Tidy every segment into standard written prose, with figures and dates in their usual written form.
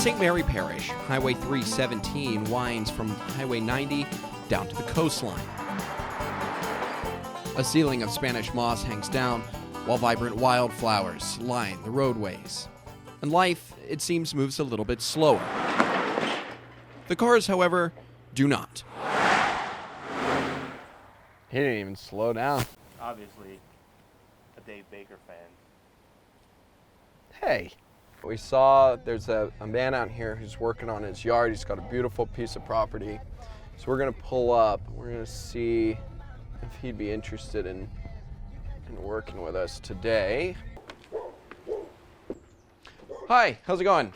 St. Mary Parish, Highway 317 winds from Highway 90 down to the coastline. A ceiling of Spanish moss hangs down, while vibrant wildflowers line the roadways. And life, it seems, moves a little bit slower. The cars, however, do not. He didn't even slow down. Obviously, a Dave Baker fan. Hey, we saw there's a man out here who's working on his yard. He's got a beautiful piece of property. So we're gonna pull up. We're gonna see if he'd be interested in working with us today. Hi, how's it going?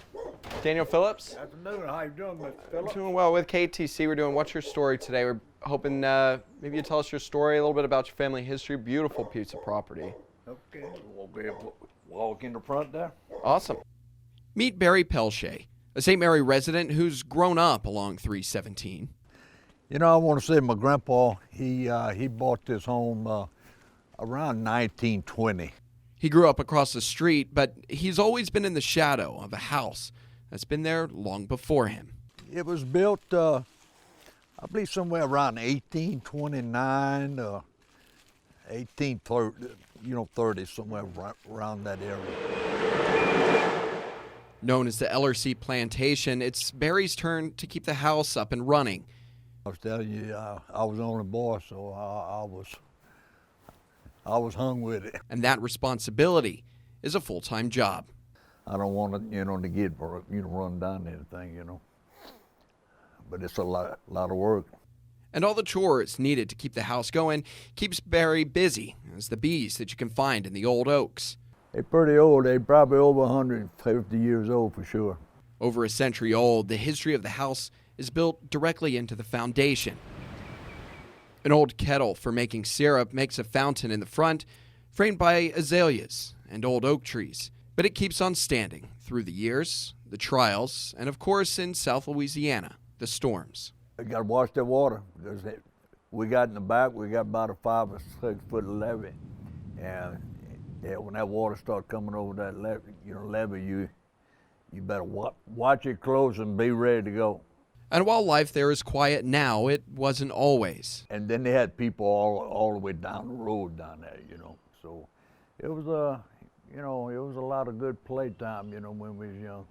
Daniel Phillips? Afternoon, how you doing, Mr. Phillips? I'm doing well with KATC. We're doing What's Your Story today. We're hoping maybe you tell us your story, a little bit about your family history. Beautiful piece of property. Okay, we'll be able to walk in the front there. Awesome. Meet Barry Peltier, a St. Mary resident who's grown up along 317. You know, I want to say my grandpa, he bought this home around 1920. He grew up across the street, but he's always been in the shadow of a house that's been there long before him. It was built, I believe, somewhere around 1829, 1830, 30, somewhere around that area. Known as the LRC Plantation, it's Barry's turn to keep the house up and running. I was telling you, I was the only boy, so I was hung with it. And that responsibility is a full-time job. I don't want to, to get, run down anything, But it's a lot of work. And all the chores needed to keep the house going keeps Barry busy as the bees that you can find in the old oaks. They're pretty old. They're probably over 150 years old for sure. Over a century old, the history of the house is built directly into the foundation. An old kettle for making syrup makes a fountain in the front, framed by azaleas and old oak trees. But it keeps on standing through the years, the trials, and of course in South Louisiana, the storms. We got to watch that water. We got in the back, we got about a 5 or 6 foot levee. And when that water starts coming over that levee, you better watch it close and be ready to go. And while life there is quiet now, it wasn't always. And then they had people all the way down the road down there, So it was it was a lot of good playtime, when we was young.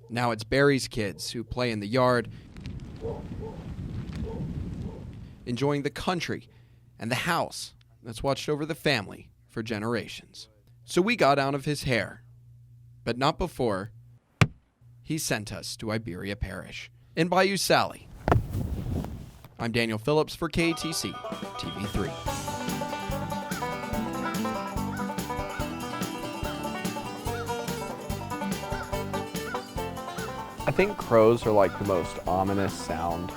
Now it's Barry's kids who play in the yard, enjoying the country and the house that's watched over the family for generations. So we got out of his hair, but not before he sent us to Iberia Parish in Bayou, Salé. I'm Daniel Phillips for KATC TV3. I think crows are like the most ominous sound